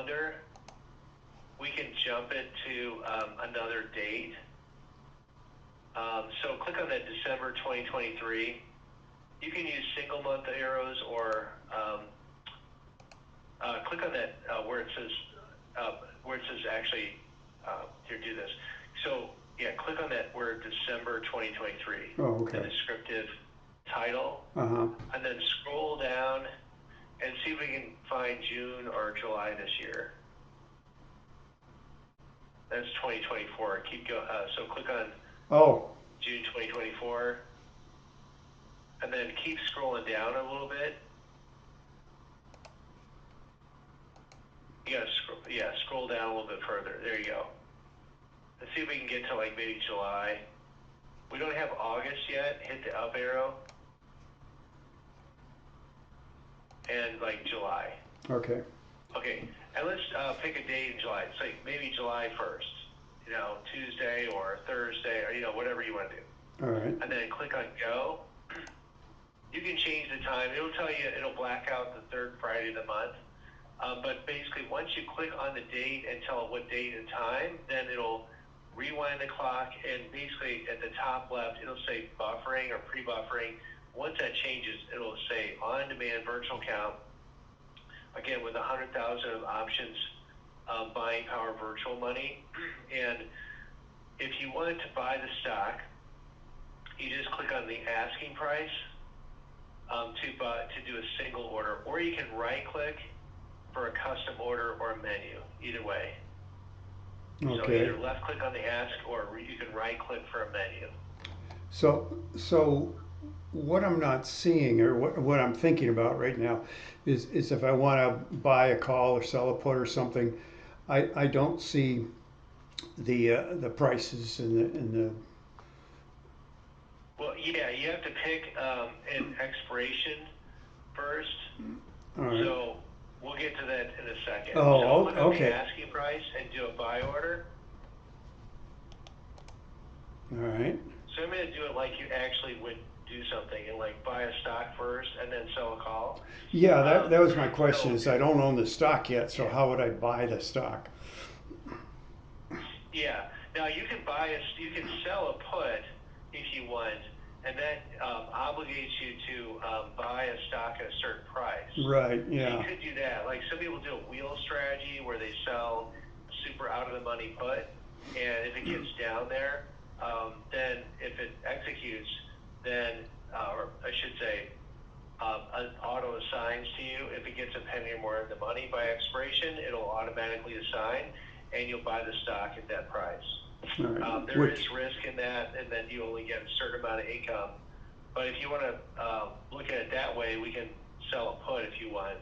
calendar, we can jump it to another date. So click on that December 2023. You can use single month arrows or click on that where it says actually, here, do this. So yeah, click on that word December 2023, Oh, the okay. descriptive title, Uh-huh. and then scroll down and see if we can find June or July this year. That's 2024. Keep going. So click on Oh, June 2024, and then keep scrolling down a little bit. You gotta scroll down a little bit further. There you go. Let's see if we can get to like maybe July. We don't have August yet. Hit the up arrow and like July. okay. Okay, and let's pick a date in July. It's like maybe July 1st. Tuesday or Thursday or whatever you want to do. All right. And then click on go. You can change the time. It'll tell you. It'll black out the third Friday of the month. But basically, once you click on the date and tell it what date and time, then it'll rewind the clock, and basically at the top left, it'll say buffering or pre-buffering. Once that changes, it'll say on-demand virtual count, again with 100,000 of options, buying power virtual money. And if you wanted to buy the stock, you just click on the asking price to do a single order, or you can right-click for a custom order or a menu, either way. So Okay. either left click on the ask or you can right click for a menu. So what I'm not seeing, or what I'm thinking about right now, is if I want to buy a call or sell a put or something, I don't see the prices and Well, yeah, you have to pick an expiration first. all right. So we'll get to that in a second. So Oh, click on the okay. asking price and do a buy order. All right. So I'm going to do it like you actually would do something and like buy a stock first and then sell a call. Yeah, Um, that was my question. so Is I don't own the stock yet, so yeah, how would I buy the stock? yeah. Now you can sell a put if you want, and that obligates you to buy a stock at a certain price. Right. So you Yeah. could do that. Like some people do a wheel strategy where they sell a super out of the money put, and if it gets down there, then if it executes, then or I should say, an auto assigns to you. If it gets a penny or more in the money by expiration, it'll automatically assign, and you'll buy the stock at that price. All right. There is Which risk in that, and then you only get a certain amount of income. But if you want to look at it that way, we can sell a put if you want.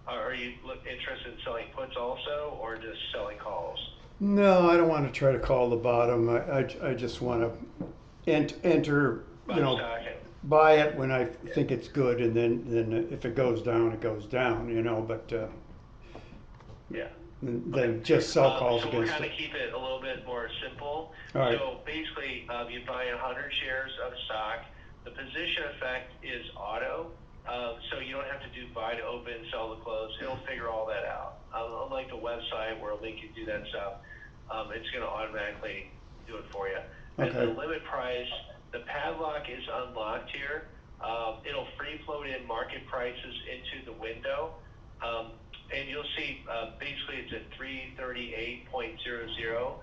Are you interested in selling puts also, or just selling calls? no, I don't want to try to call the bottom. I just want to enter. Buy stock and Buy it when I yeah, think it's good, and then if it goes down, it goes down. But yeah. Okay. then just sell calls So we'll against kind it. of keep it a little bit more simple. All right. So basically, you buy 100 shares of stock. The position effect is auto. So you don't have to do buy to open, sell to close. It'll figure all that out. Unlike the website where it'll make you do that stuff, it's going to automatically do it for you. And Okay. the limit price, the padlock is unlocked here. It'll free float in market prices into the window. And you'll see basically it's at 338.00.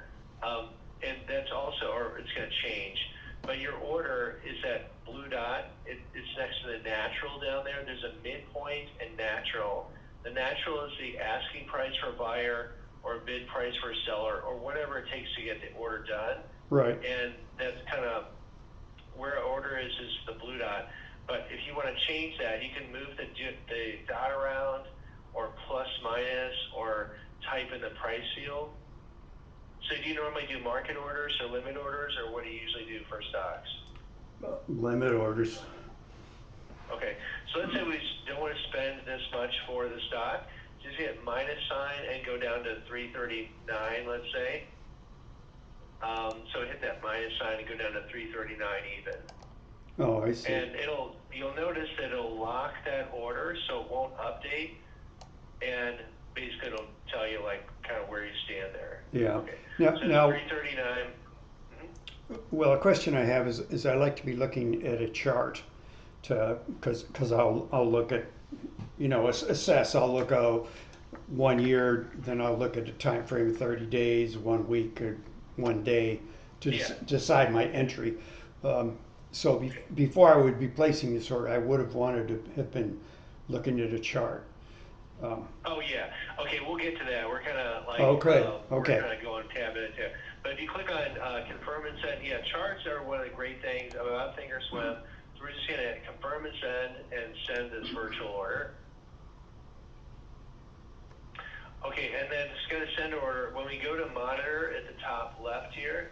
And that's also, or it's going to change. But your order is that blue dot. It's next to the natural down there. There's a midpoint and natural. The natural is the asking price for a buyer or bid price for a seller or whatever it takes to get the order done. Right. And that's kind of where order is the blue dot. But if you want to change that, you can move the dot around or plus minus or type in the price field. So do you normally do market orders or limit orders, or what do you usually do for stocks? Limit orders. Okay, so let's say we don't want to spend this much for the stock. Just hit minus sign and go down to 339, let's say. So hit that minus sign and go down to 339 even. Oh, I see. And you'll notice that it'll lock that order so it won't update. And basically it'll tell you like kind of where you stand there. Yeah. Okay, Now, so now, 339. Mhm. well, a question I have is I like to be looking at a chart to, because I'll look at, assess, I'll look out 1 year, then I'll look at a time frame of 30 days, 1 week, or 1 day to Yeah. decide my entry. Um, so Okay. before I would be placing this order, I would have wanted to have been looking at a chart. Um, Oh yeah. Okay, we'll get to that. We're kind of like okay, we're okay, kind of going tab in tab. But if you click on confirm and send, yeah, charts are one of the great things about Thinkorswim. So we're just gonna confirm and send this virtual order. Okay, and then just gonna send order. When we go to monitor at the top left here,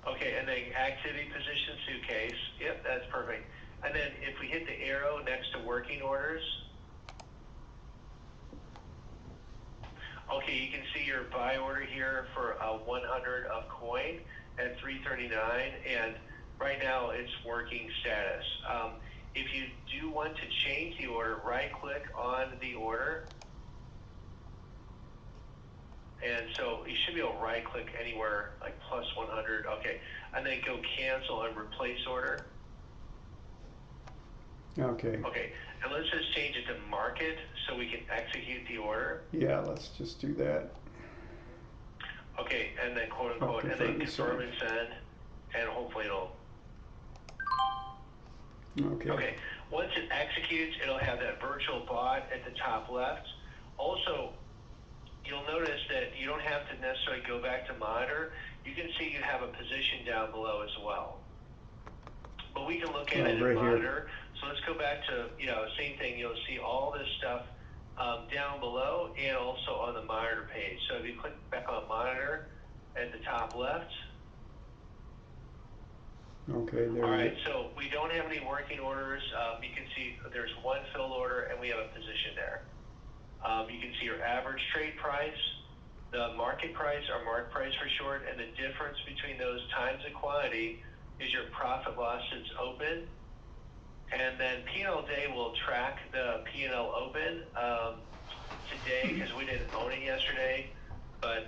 okay, and then activity position suitcase. Yep, that's perfect. And then if we hit the arrow next to working orders, okay, you can see your buy order here for 100 of coin at 339, and right now it's working status. If you do want to change the order, right click on the order, and so you should be able to right click anywhere like plus 100, okay, and then go cancel and replace order. okay. Okay, and let's just change it to market so we can execute the order. Yeah, let's just do that. Okay, and then quote Oh, unquote, and then confirm and confirm send. and send, and hopefully it'll. Okay. Okay, once it executes, it'll have that virtual bot at the top left. Also, you'll notice that you don't have to necessarily go back to monitor. You can see you have a position down below as well. But we can look at it in Right here. monitor. So let's go back to, same thing. You'll see all this stuff down below and also on the monitor page. So if you click back on monitor at the top left, Okay, all there you right, so we don't have any working orders. You can see there's one filled order and we have a position there. You can see your average trade price, the market price, or mark price for short, and the difference between those times and quantity is your profit loss since open. And then P&L Day will track the P&L open today because we didn't own it yesterday. But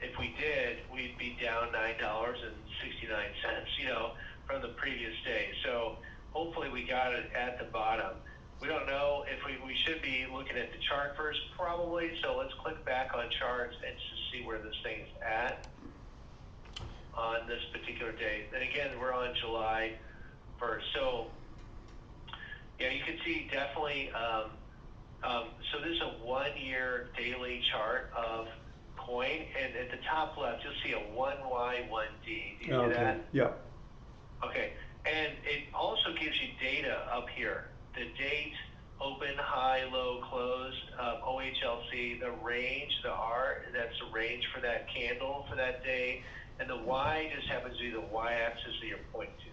if we did, we'd be down $9.69, from the previous day. So hopefully we got it at the bottom. We don't know if we should be looking at the chart first, probably. So let's click back on charts and just see where this thing is at on this particular day. And again, we're on July 1st. So yeah, you can see definitely. So this is a 1-year daily chart of coin, and at the top left, you'll see a 1Y1D. Do you go. see Okay. that? Yep. Okay, and it also gives you data up here. The date, open, high, low, close, OHLC, the range, the R, that's the range for that candle for that day, and the Y just happens to be the Y-axis that you're pointing to,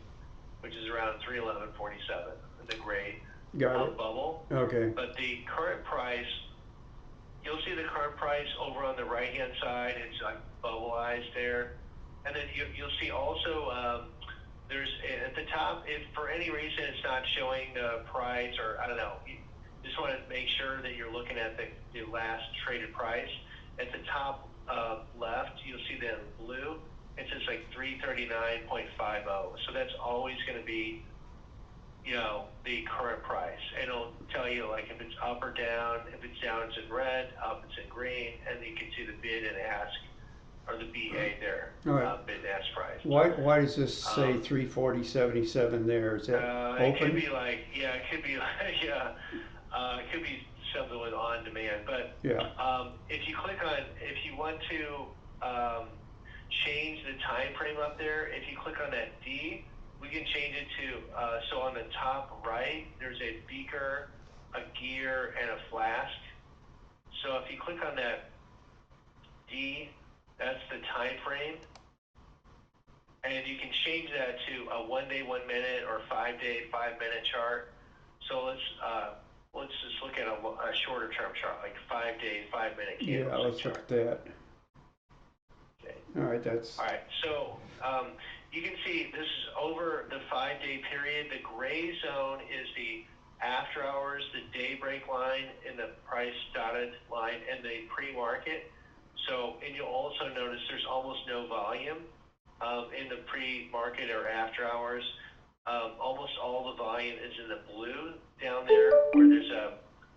which is around 311.47 in the gray Got it. bubble. Okay. But the current price, you'll see the current price over on the right-hand side. It's like bubbleized there. And then you'll see also there's at the top, if for any reason it's not showing the price, or I don't know, you just want to make sure that you're looking at the last traded price. At the top left, you'll see the blue. It says like 339.50. So that's always going to be the current price. And it'll tell you like if it's up or down. If it's down, it's in red. Up, it's in green. And you can see the bid and ask, or the BA there, All right. bid and ask price. Why does this say Um, 340.77 there? Is that it could open? be like, yeah, it could be like, yeah, it could be something with on demand. But Yeah. if you click on, if you want to change the time frame up there, if you click on that D, we can change it to, so on the top right, there's a beaker, a gear, and a flask. So if you click on that D, that's the time frame. And you can change that to a 1 day, 1 minute, or 5 day, 5 minute chart. So let's just look at a shorter term chart, like 5 day, 5 minute Yeah, candlestick let's look chart. at that. Okay. All right, that's, All right, so you can see this is over the 5 day period. The gray zone is the after hours, the daybreak line, and the price dotted line, and the pre-market. So, and you'll also notice there's almost no volume in the pre-market or after hours. Almost all the volume is in the blue down there, where there's a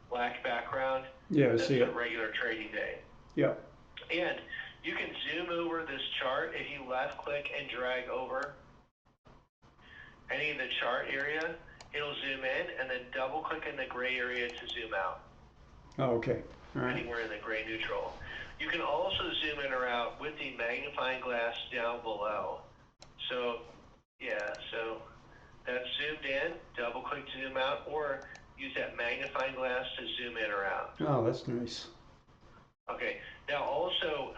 black background. yeah, I That's see the it. regular trading day. Yeah. And you can zoom over this chart if you left click and drag over any of the chart area. It'll zoom in and then double click in the gray area to zoom out, Oh, okay. All right. anywhere in the gray neutral. You can also zoom in or out with the magnifying glass down below. So, yeah, so that's zoomed in, double click to zoom out, or use that magnifying glass to zoom in or out. Oh, that's nice. Okay. Now also,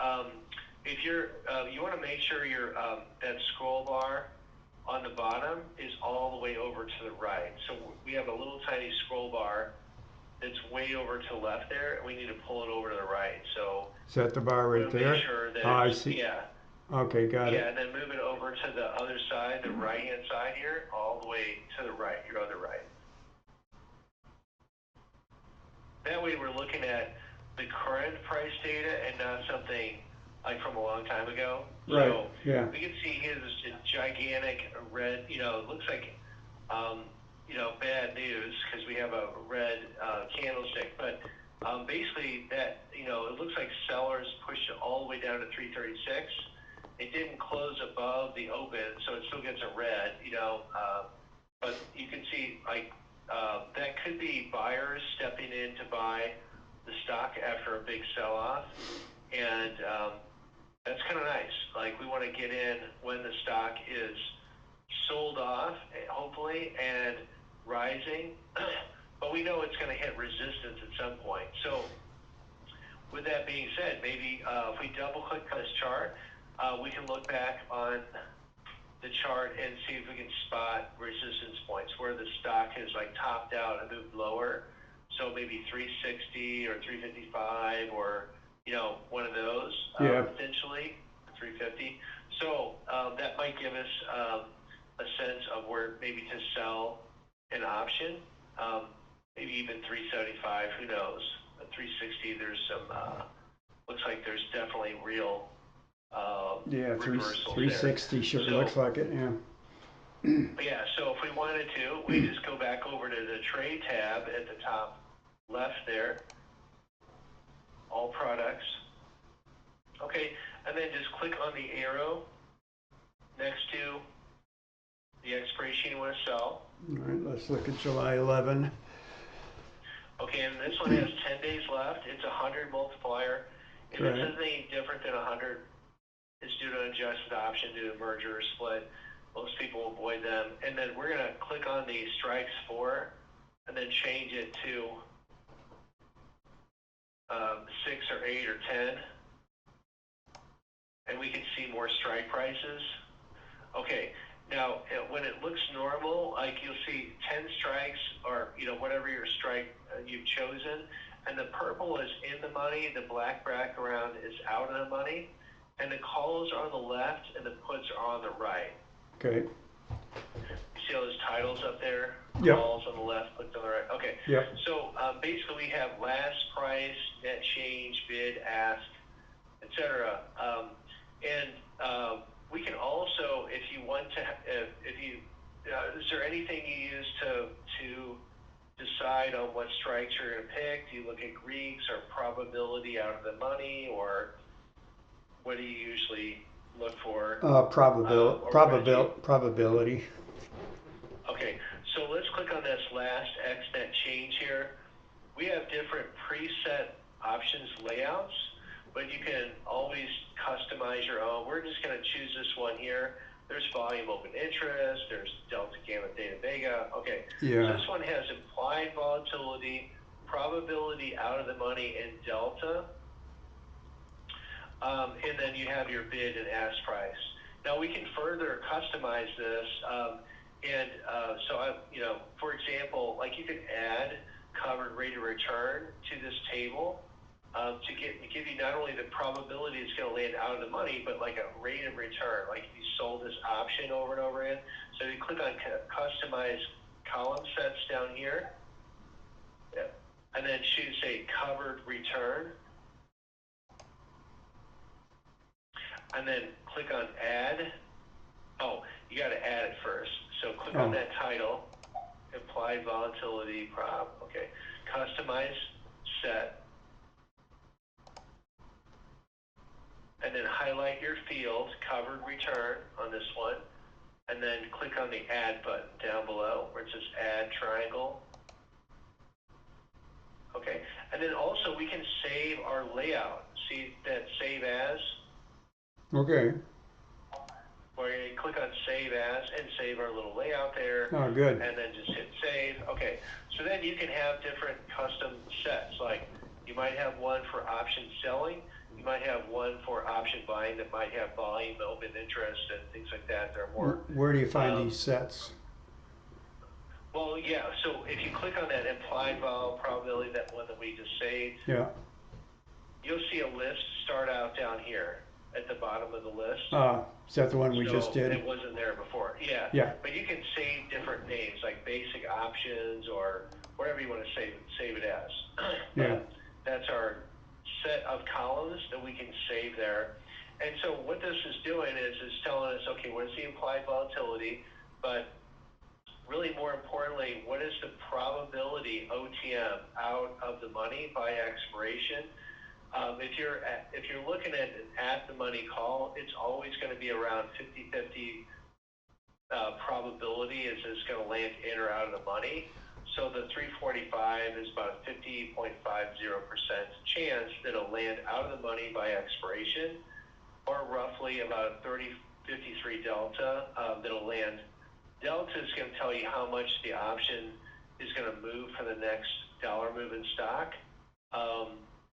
if you want to make sure your that scroll bar on the bottom is all the way over to the right. So we have a little tiny scroll bar that's way over to the left there, and we need to pull it over to the right. So Is that the bar we right want to make there? sure that Oh, I it's, see. yeah, Okay, got yeah, it. and then move it over to the other side, the right hand side here, all the way to the right, your other right. That way we're looking at the current price data and not something like from a long time ago. Right. So Yeah. we can see here this gigantic red, it looks like, bad news because we have a red candlestick. But basically that, it looks like sellers pushed it all the way down to 336. It didn't close above the open, so it still gets a red, but you can see like that could be buyers stepping in to buy the stock after a big sell-off, and that's kind of nice. Like we want to get in when the stock is sold off, hopefully, and rising, but we know it's going to hit resistance at some point. So with that being said, maybe if we double click on this chart, we can look back on the chart and see if we can spot resistance points where the stock has like topped out and moved lower. So maybe 360 or 355 or, one of those Yeah. potentially, 350. So that might give us a sense of where maybe to sell an option, maybe even 375, who knows. At 360, there's some, looks like there's definitely real Yeah. reversals Three there. sixty sure looks So like it. Yeah. yeah, so if we wanted to, we just go back over to the trade tab at the top left there, all products. Okay, and then just click on the arrow next to the expiration you want to sell. All right. Let's look at July 11. Okay, and this one has 10 days left. It's a 100 multiplier. If it Right. says anything different than 100, it's due to an adjusted option due to merger or split. Most people avoid them. And then we're going to click on the strikes for and then change it to 6 or 8 or 10. And we can see more strike prices. Okay, now when it looks normal, like you'll see 10 strikes or, whatever your strike you've chosen. And the purple is in the money, the black background is out of the money. And the calls are on the left and the puts are on the right. Okay. You see all those titles up there? Yep. Calls on the left, puts on the right. Okay. Yep. So basically we have last price, net change, bid, ask, etc. And we can also, if you want to, if you, is there anything you use to decide on what strikes you're going to pick? Do you look at Greeks or probability out of the money, or what do you usually look for? Probability. Okay, so let's click on this last XNet change here. We have different preset options layouts, but you can always customize your own. We're just going to choose this one here. There's volume open interest, there's delta gamma theta vega. Okay, so Yeah. this one has implied volatility, probability out of the money, and delta. And then you have your bid and ask price. Now we can further customize this, for example, like you can add covered rate of return to this table. give you not only the probability it's going to land out of the money, but like a rate of return. Like if you sold this option over and over again. So if you click on customize column sets down here, yeah, and then choose say covered return, and then click on add. Oh, you got to add it first. So click on Oh, that title, implied volatility prop. Okay, customize set, and then highlight your field, covered return on this one, and then click on the add button down below where it says add triangle. Okay, and then also we can save our layout. See that save as? okay. Where you click on save as and save our little layout there, Oh, good. and then just hit save. Okay, so then you can have different custom sets. Like you might have one for option selling, you might have one for option buying that might have volume, open interest, and things like that. They're more Where do you find um, these sets? well, yeah. So if you click on that implied vol probability, that one that we just saved, Yeah. you'll see a list start out down here at the bottom of the list. Is that the one we just So did? it wasn't there before. Yeah. Yeah. But you can save different names like basic options or whatever you want to save it as. Yeah. But that's our set of columns that we can save there. And so what this is doing is telling us, okay, what is the implied volatility? But really more importantly, what is the probability OTM out of the money by expiration? If you're looking at the money call, it's always going to be around 50-50 probability is it's going to land in or out of the money. So the 345 is about a 50.50% chance that it'll land out of the money by expiration, or roughly about a 30-53 delta that'll land. Delta is going to tell you how much the option is going to move for the next dollar move in stock.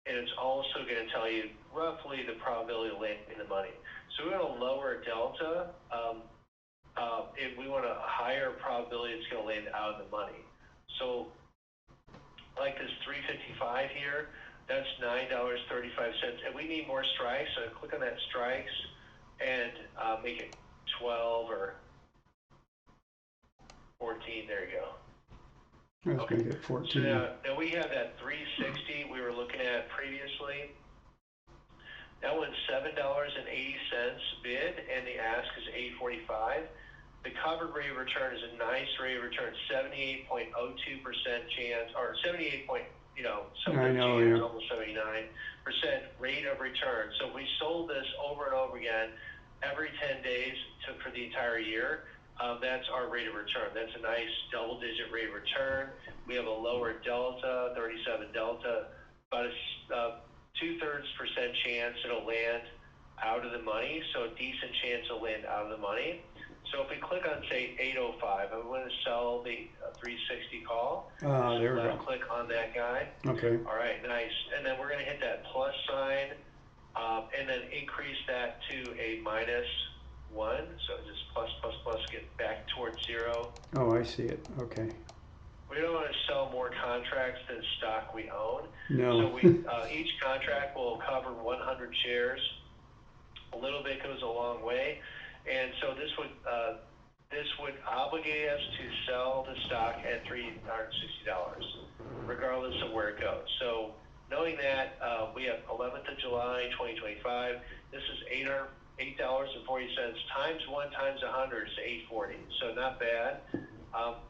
And it's also going to tell you roughly the probability of landing the money. So we want to lower delta if we want a higher probability it's going to land out of the money. So like this 355 here, that's $9.35. And we need more strikes, so click on that strikes and make it 12 or 14. There you go. Let's Okay. make it So 14. now we have that 360 we were looking at previously. That one's $7.80 bid, and the ask is $8.45. The covered rate of return is a nice rate of return, 78.02% chance, or 78 point, I something know, chance, yeah. almost 79% rate of return. So we sold this over and over again every 10 days for the entire year. That's our rate of return. That's a nice double-digit rate of return. We have a lower delta, 37 delta, about a 2/3% chance it'll land out of the money. So a decent chance it'll land out of the money. So if we click on say 805, I'm going to sell the 360 call. Just There we left go. click on that guy. Okay. All right, nice. And then we're going to hit that plus sign, and then increase that to a -1. So just plus plus plus, get back towards zero. Oh, I see it. Okay. We don't want to sell more contracts than stock we own. No. So each contract will cover 100 shares. A little bit goes a long way, and so this would obligate us to sell the stock at $360, regardless of where it goes. So knowing that we have 11th of July, 2025, this is $8.40 times 1 times 100 is 840. So not bad.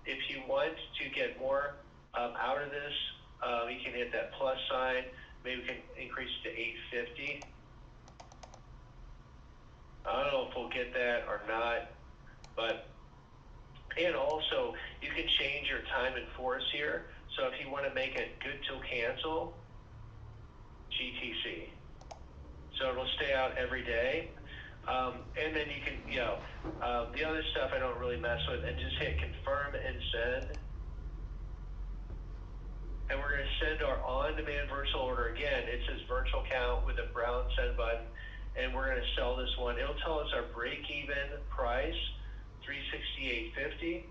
If you want to get more out of this, you can hit that plus sign. Maybe we can increase it to 850. I don't know if we'll get that or not, but, and also you can change your time in force here. So if you want to make it good till cancel, GTC. So it'll stay out every day. And then you can, the other stuff I don't really mess with, and just hit confirm and send. And we're going to send our on-demand virtual order again. It says virtual count with a brown send button, and we're going to sell this one. It'll tell us our break-even price, $368.50,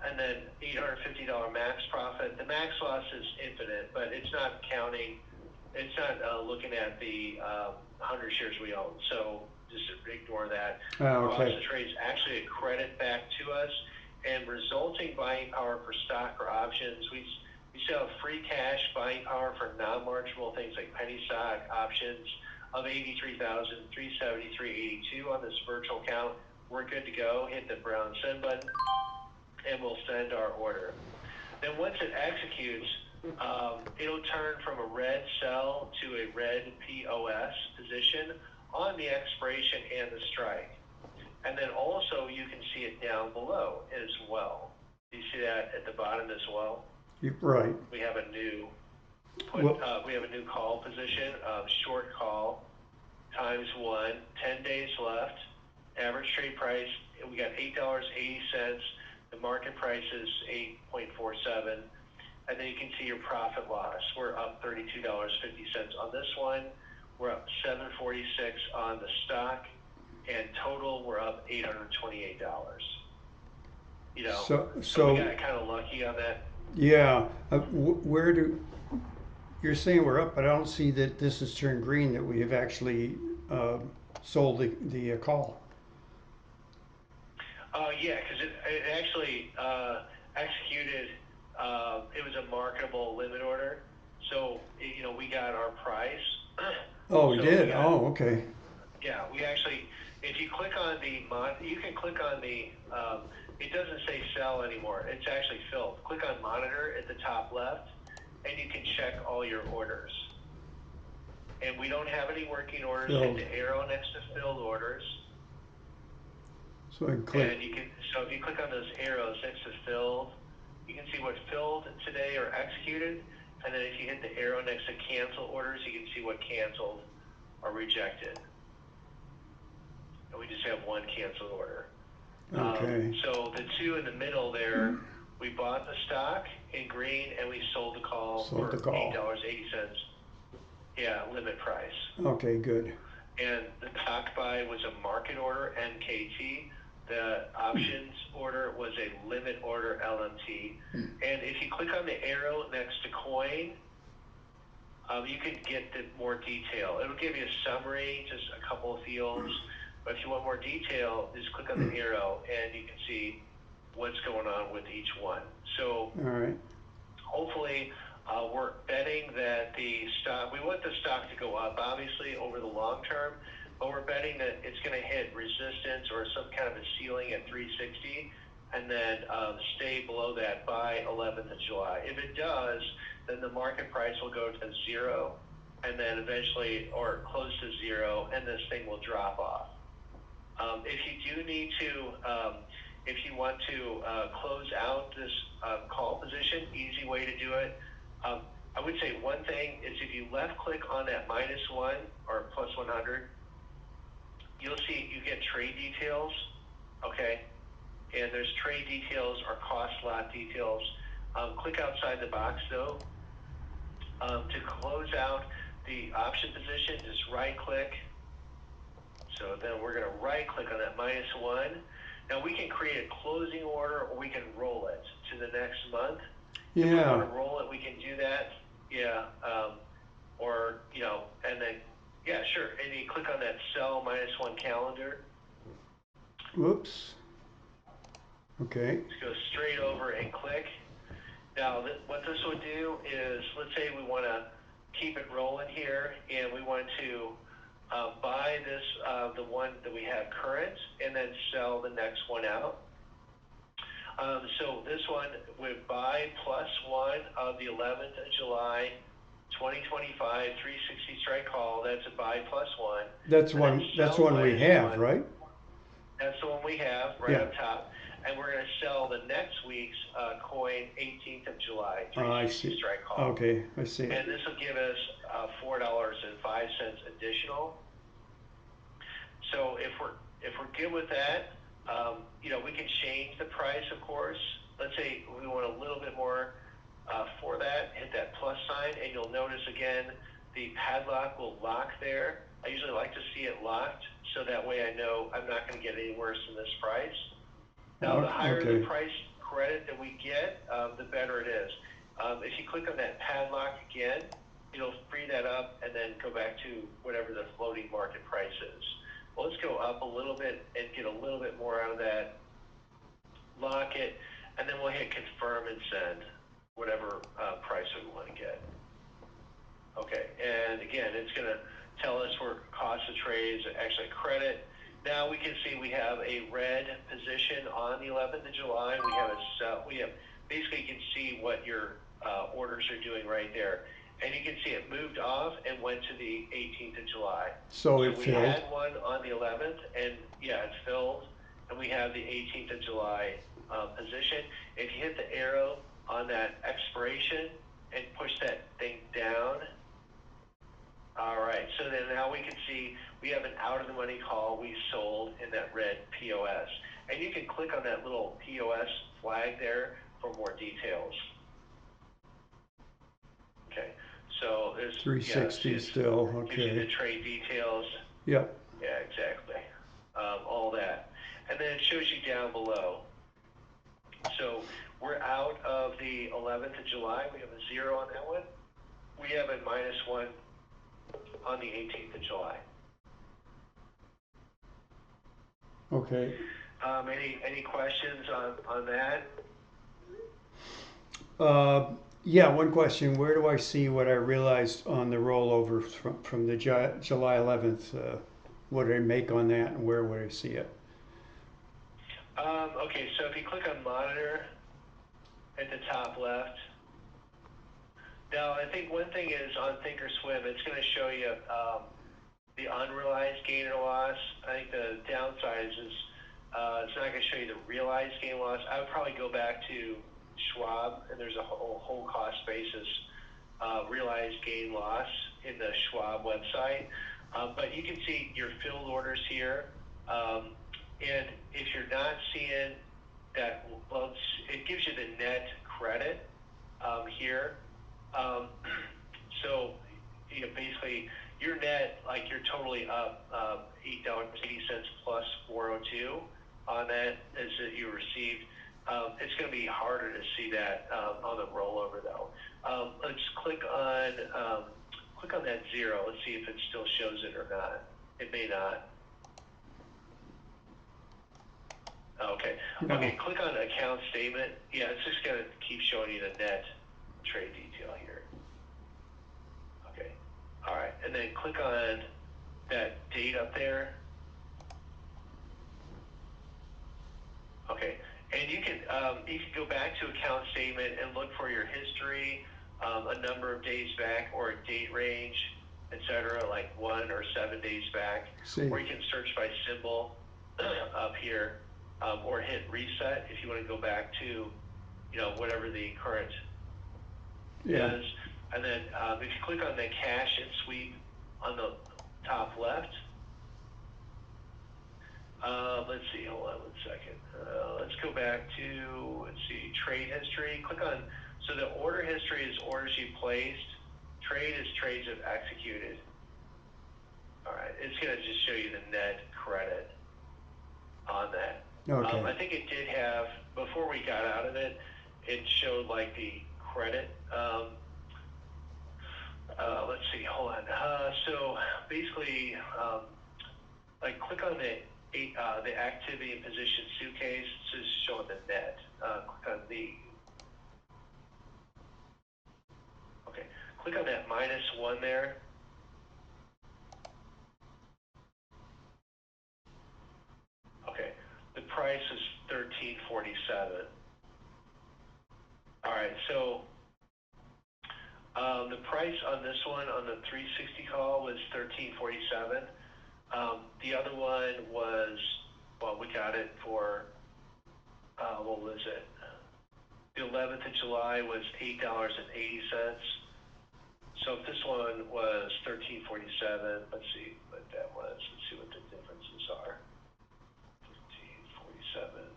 and then $850 max profit. The max loss is infinite, but it's not counting looking at the 100 shares we own. So just ignore that. The Oh, cost okay. of trade is actually a credit back to us, and resulting buying power for stock or options. We still have free cash buying power for non-marginable things like penny stock options of 83,373.82 on this virtual account. We're good to go. Hit the brown send button, and we'll send our order. Then once it executes, it'll turn from a red sell to a red POS position on the expiration and the strike. And then also you can see it down below as well. Do you see that at the bottom as well? Right. We have a new Well, we have a new call position of short call times one, 10 days left. Average trade price, we got $8.80. The market price is 8.47. And then you can see your profit loss. We're up $32.50 on this one. We're up 746 on the stock, and total we're up $828. so So we so got kind of lucky on that. yeah. Where do you're saying we're up, but I don't see that this has turned green. That we have actually uh, sold the call. Yeah, because it actually executed. It was a marketable limit order, so we got our price. Oh, we So we did. got Oh, okay. yeah. We actually, if you click on you can click on the. It doesn't say sell anymore. It's actually filled. Click on monitor at the top left, and you can check all your orders. And we don't have any working orders. Hit Filled. the arrow next to filled orders. So I can click. And so if you click on those arrows next to filled, you can see what filled today or executed. And then if you hit the arrow next to cancel orders, you can see what canceled or rejected. And we just have one canceled order. Okay. So the two in the middle there, we bought the stock in green and we sold the call Sold the for call. $8.80. Yeah, limit price. Okay, good. And the stock buy was a market order MKT. The options order was a limit order LMT. And if you click on the arrow next to coin, you can get the more detail. It'll give you a summary, just a couple of fields. But if you want more detail, just click on the arrow and you can see what's going on with each one. So All right. hopefully we're betting that we want the stock to go up, obviously, over the long term, but we're betting that it's going to hit resistance or some kind of a ceiling at 360 and then stay below that by 11th of July. If it does, then the market price will go to zero and then eventually, or close to zero, and this thing will drop off. If you do need to, if you want to close out this call position, easy way to do it. I would say one thing is if you left click on that -1 or plus 100, you'll see you get trade details, okay? And there's trade details or cost lot details. Click outside the box though. To close out the option position, just right click. So then we're going to right click on that -1. Now we can create a closing order or we can roll it to the next month. If we want Yeah. to roll it, we can do that. Yeah. Or, and then, yeah, sure. And you click on that sell -1 calendar. Whoops. Okay. Just go straight over and click. Now, what this would do is, let's say we want to keep it rolling here and we want to buy this, the one that we have current, and then sell the next one out. So this one would buy +1 of the 11th of July, 2025, 360 strike call. That's a buy +1. That's And then one. That's sell one we have, -1. right? That's the one we have right Yeah. up top. And we're going to sell the next week's coin 18th of July, I 360 see. strike call. Okay, I see it. And this will give us $4.05 additional. So if we're good with that, we can change the price, of course. Let's say we want a little bit more for that, hit that plus sign, and you'll notice again the padlock will lock there. I usually like to see it locked, so that way I know I'm not going to get any worse than this price. Now, the higher the Okay. price credit that we get, the better it is. If you click on that padlock again, it'll free that up and then go back to whatever the floating market price is. Well, let's go up a little bit and get a little bit more out of that, lock it, and then we'll hit confirm and send whatever price we want to get. Okay, and again, it's going to tell us where cost of trades actually credit. Now we can see we have a red position on the 11th of July. We have a sell. We have basically you can see what your orders are doing right there, and you can see it moved off and went to the 18th of July. So So it we filled. had one on the 11th, and yeah, it's filled, and we have the 18th of July position. If you hit the arrow on that expiration and push that thing down. All right, so then now we can see we have an out of the money call we sold in that red POS. And you can click on that little POS flag there for more details. Okay, so there's, yeah, see 360 it's, still, gives you the okay. trade details. Yep, Yeah, exactly. All that. And then it shows you down below. So we're out of the 11th of July. We have a 0 on that one. We have a -1 on the 18th of July. okay. Any questions on that? Uh, yeah, one question. Where do I see what I realized on the rollover from the July 11th? What did I make on that and where would I see it? Okay, so if you click on monitor at the top left, now I think one thing is on Thinkorswim, it's going to show you the unrealized gain or loss. I think the downside is it's not going to show you the realized gain or loss. I would probably go back to Schwab, and there's a whole cost basis realized gain loss in the Schwab website. But you can see your filled orders here. And if you're not seeing that, well, it gives you the net credit here. So basically, your net, like you're totally up $8.80 plus 402 on that as that you received. It's going to be harder to see that on the rollover though. Let's click on that 0. Let's see if it still shows it or not. It may not. Okay. No. Okay. Click on account statement. Yeah, it's just going to keep showing you the net trade detail here. Okay. All right. And then click on that date up there. Okay. And you can go back to account statement and look for your history, a number of days back, or a date range, etc., like 1 or 7 days back. See. Or you can search by symbol up here, or hit reset if you want to go back to, whatever the current Yeah. is. And then if you click on the cash and sweep on the top left, let's see, hold on 1 second. Let's go back to, let's see, trade history. Click on, so the order history is orders you placed. Trade is trades you've executed. All right, it's going to just show you the net credit on that. Okay. I think it did have, before we got out of it, it showed like the credit. Let's see, hold on. So basically, like click on the activity and position suitcase. It's just showing the net. Click on okay. Click on that -1 there. Okay. The price is $13.47. All right. So the price on this one on the 360 call was $13.47. The other one was, well, we got it for what was it? The 11th of July was $8.80. So if this one was $13.47, let's see what that was. Let's see what the differences are. $13.47,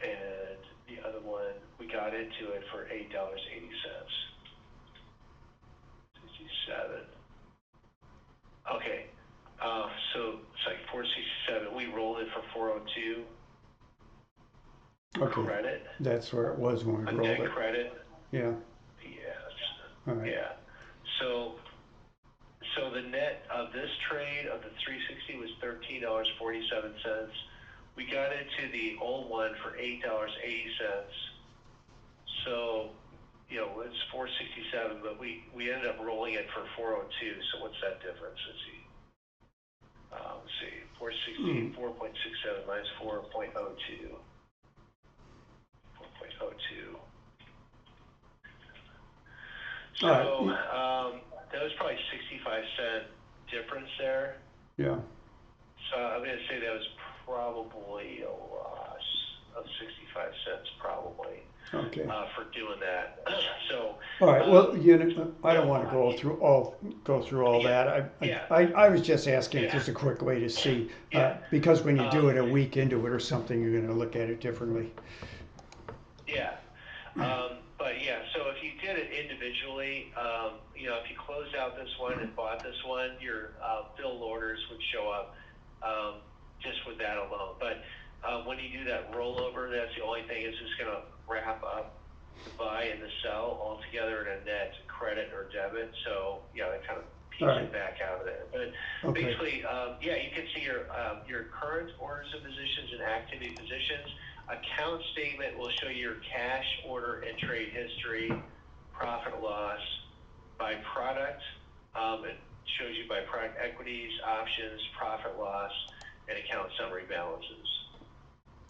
and the other one we got into it for $8.80. 67. Okay. So it's like 467. We rolled it for 402 Okay. credit. That's where it was when we A rolled net it. credit. Yeah. Yes. All right. Yeah. So the net of this trade of the 360 was $13.47. We got into the old one for $8.80. So it's 467, but we ended up rolling it for 402. So what's that difference? Let's see, 460, 4.67 minus 4.02. 4.02. So that was probably 65-cent difference there. Yeah. So I'm going to say that was probably a loss of 65 cents, probably, Okay. for doing that. So, All right. Well, I you don't know, want to go through all yeah, that. yeah, I was just asking yeah, just a quick way to see, yeah, because when you do um, it a week into it or something, you're going to look at it differently. yeah. But yeah, so if you did it individually, if you closed out this one and bought this one, your bill orders would show up just with that alone. But when you do that rollover, that's the only thing. It's just going to wrap up the buy and the sell all together in a net credit or debit. So yeah, it kind of All peeks right. it back out of there. But Okay. basically, yeah, you can see your current orders and positions and activity positions. Account statement will show your cash order and trade history, profit loss by product. It shows you by product equities, options, profit loss, and account summary balances.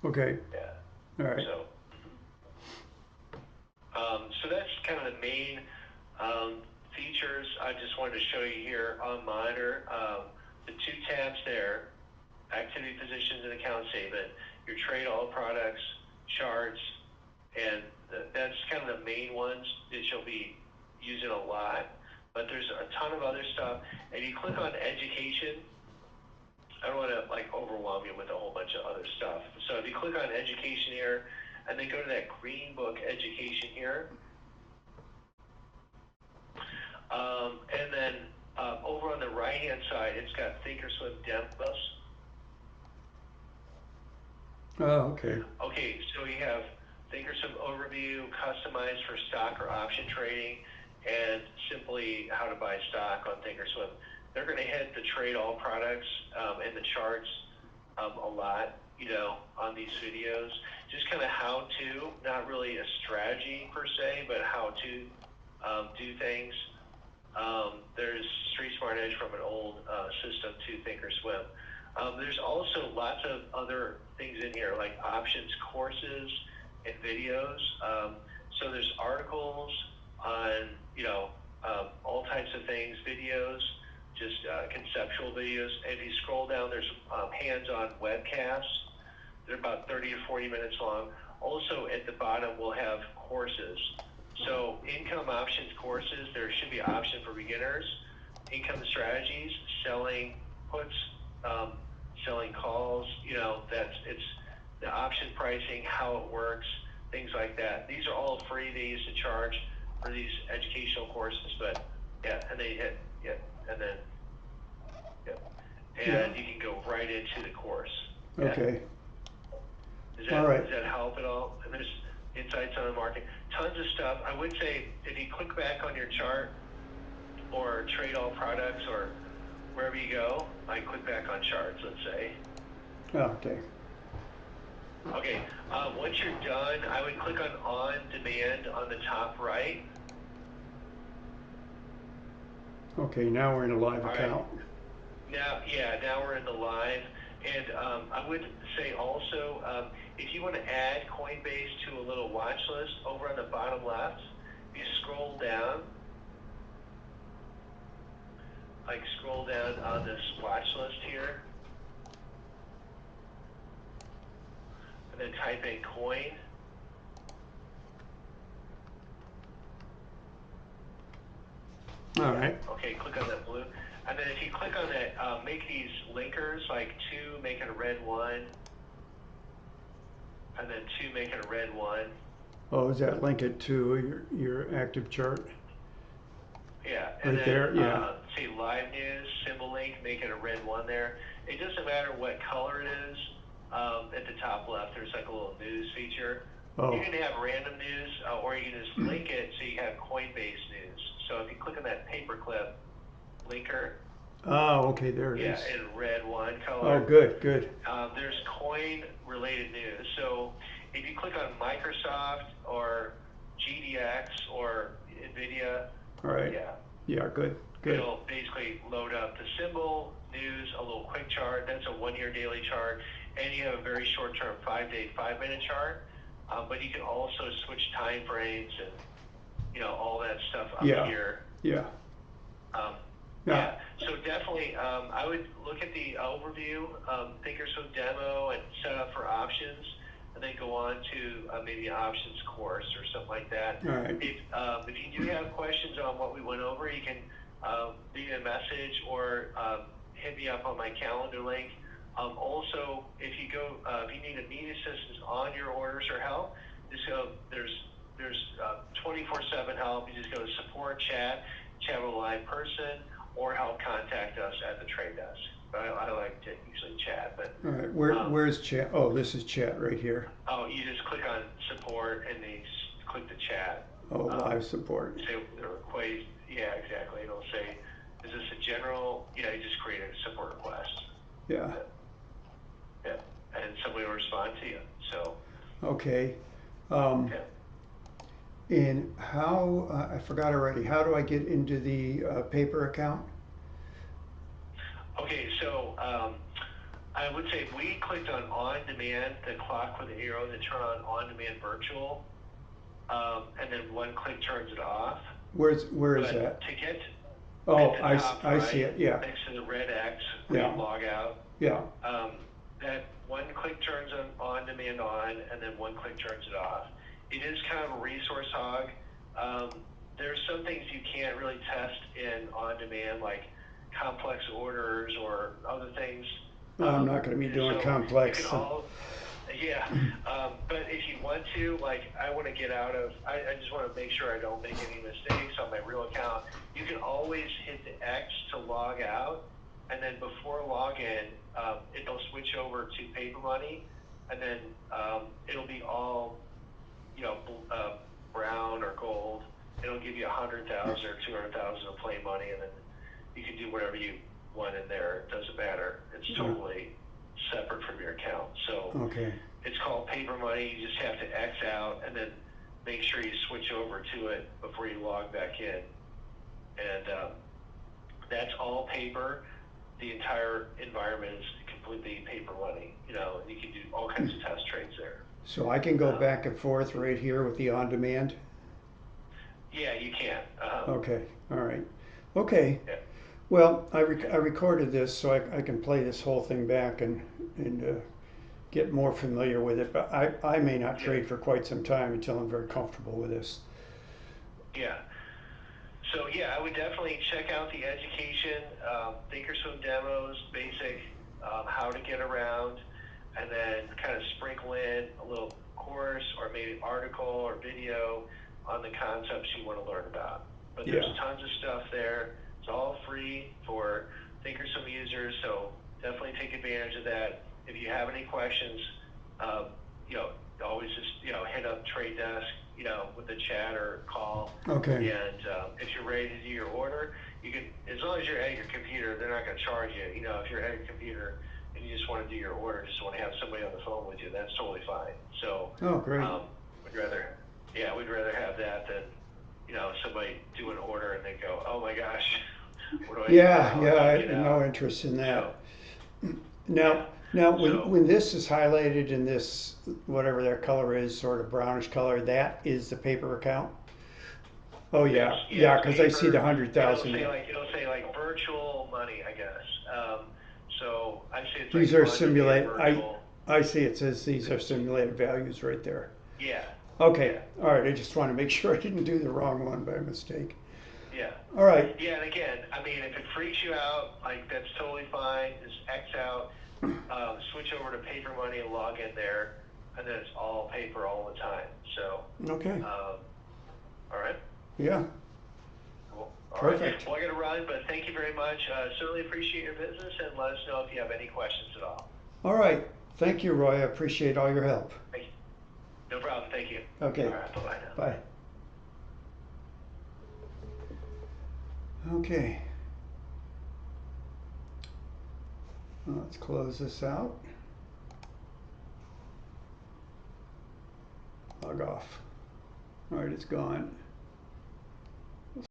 Okay. Yeah. All right. So, so that's kind of the main features I just wanted to show you here on Monitor. The two tabs there, activity positions and account statement, your trade all products, charts, and that's kind of the main ones that you'll be using a lot. But there's a ton of other stuff. If you click on education, I don't want to like overwhelm you with a whole bunch of other stuff. So if you click on education here, and then go to that green book education here, and then over on the right hand side, it's got Thinkorswim demos. Oh, okay. Okay, so you have Thinkorswim overview, customized for stock or option trading, and simply how to buy stock on Thinkorswim. They're going to hit the trade all products and the charts a lot, on these videos. Just kind of how to, not really a strategy per se, but how to do things. There's Street Smart Edge from an old system to Thinkorswim. There's also lots of other things in here, like options courses and videos. So there's articles on, all types of things, videos, just conceptual videos. And if you scroll down, there's hands-on webcasts. They're about 30 to 40 minutes long. Also, at the bottom, we'll have courses. So income options courses, there should be an option for beginners, income strategies, selling puts, selling calls, it's the option pricing, how it works, things like that. These are all free. They used to charge for these educational courses, but yeah, and they hit, yeah, and then, yeah, Yeah. and you can go right into the course. Yeah. Okay. Does All that right. does that help at all? And there's insights on the market, tons of stuff. I would say if you click back on your chart or trade all products or wherever you go, I click back on charts, let's say. Okay. Okay, once you're done, I would click on demand on the top right. Okay. Now we're in a live All right, account. now we're in the live. And I would say also, if you want to add Coinbase to a little watch list over on the bottom left, you scroll down, like scroll down on this watch list here, and then type in coin. All Yeah, right. okay, click on that blue. And then if you click on that, make these linkers, like 2, make it a red 1, and then 2, make it a red 1. Oh, is that link it to your active chart Yeah, and right then there? Yeah. say live news, symbol link, make it a red 1 there. It doesn't matter what color it is. At the top left, there's like a little news feature. You Oh. can have random news, or you can just link it so you have Coinbase news. So if you click on that paperclip linker, Oh, okay, there it yeah, is. in red one Oh, color, good, good. there's coin related news. So if you click on Microsoft or GDX or NVIDIA, All right. yeah, Yeah, good, good. it'll basically load up the symbol, news, a little quick chart. That's a 1 year daily chart. And you have a very short term 5 day, 5 minute chart. But you can also switch time frames and, all that stuff up Yeah, here. yeah, Um, yeah. yeah, so definitely, I would look at the overview, Thinkorswim demo, and set up for options, and then go on to maybe an options course or something like that. All right. If you do have questions on what we went over, you can leave me a message or hit me up on my calendar link. Also, if you go, if you need immediate assistance on your orders or help, just go. There's 24/7 help. You just go to support chat with a live person, or help contact us at the trade desk. But I like to usually chat. But All right. um, Where's chat? Oh, this is chat right here. oh, you just click on support and then you click the chat. Oh, Um, live support. say the request. Yeah, exactly. It'll say, is this a general? Yeah, you just create a support request. Yeah. Yeah, yeah. And somebody will respond to you. So Okay. Um, yeah. and how, I forgot already, how do I get into the paper account? Okay, so I would say if we clicked on demand, the clock with the arrow to turn on demand virtual, and then one click turns it off. Where is But that? to get at Oh, the top I see right, it. Yeah, next to the red X where yeah, you log out, yeah. that one click turns on demand on, and then one click turns it off. It is kind of a resource hog. There's some things you can't really test in on demand, like complex orders or other things. Well, I'm not going to be doing So you complex. can all, yeah. But if you want to, like, I want to get out of, I just want to make sure I don't make any mistakes on my real account. You can always hit the X to log out, and then before login, it'll switch over to paper money, and then it'll be all, you know, brown or gold. It'll give you 100,000 or 200,000 of play money, and then you can do whatever you want in there. It doesn't matter. It's Yeah. totally separate from your account. So Okay. it's called paper money. You just have to X out and then make sure you switch over to it before you log back in. And that's all paper. The entire environment is completely paper money, and you can do all kinds of test trades there. So I can go Um, back and forth right here with the on demand. yeah, you can. Okay. All right. Okay. Yeah, Well, okay. I recorded this so I can play this whole thing back and get more familiar with it. But I may not Yeah, trade for quite some time until I'm very comfortable with this. yeah. So yeah, I would definitely check out the education, Thinkorswim demos, basic, how to get around, and then kind of sprinkle in a little course or maybe article or video on the concepts you want to learn about. But there's Yeah. tons of stuff there. It's all free for Thinkorswim users, so definitely take advantage of that. If you have any questions, um, you know, always just hit up Trade Desk, with the chat or call. Okay. And if you're ready to do your order, you can, as long as you're at your computer, they're not going to charge you. If you're at your computer and you just want to do your order, just want to have somebody on the phone with you, that's totally fine. So, Oh, great. we'd rather have that than, somebody do an order and they go, oh my gosh, what do I do Yeah. now? I Yeah. I can't have get no out. interest in So, that. Now, yeah. So, when this is highlighted in this whatever that color is, sort of brownish color, that is the paper account. Oh It's yeah, yeah, yeah, it's because I see the paper, and 100,000 there. it'll say like virtual money, I guess. So I say it's like These are on demand simulate. virtual. I see it says these are simulated values right there. Yeah, Okay, yeah, all right. I just want to make sure I didn't do the wrong one by mistake. yeah, All right. yeah. And again, I mean, if it freaks you out, like that's totally fine. Just X out, switch over to paper money and log in there, and then it's all paper all the time. So, Okay. um, all right. Yeah. Cool. All right. Perfect. Well, I got to run, but thank you very much. Certainly appreciate your business, and let us know if you have any questions at all. All right. Thank you, Roy. I appreciate all your help. Thank you. No problem. Thank you. Okay. All right. Bye bye now. Bye. Okay. Let's close this out. Log off. All right, it's gone.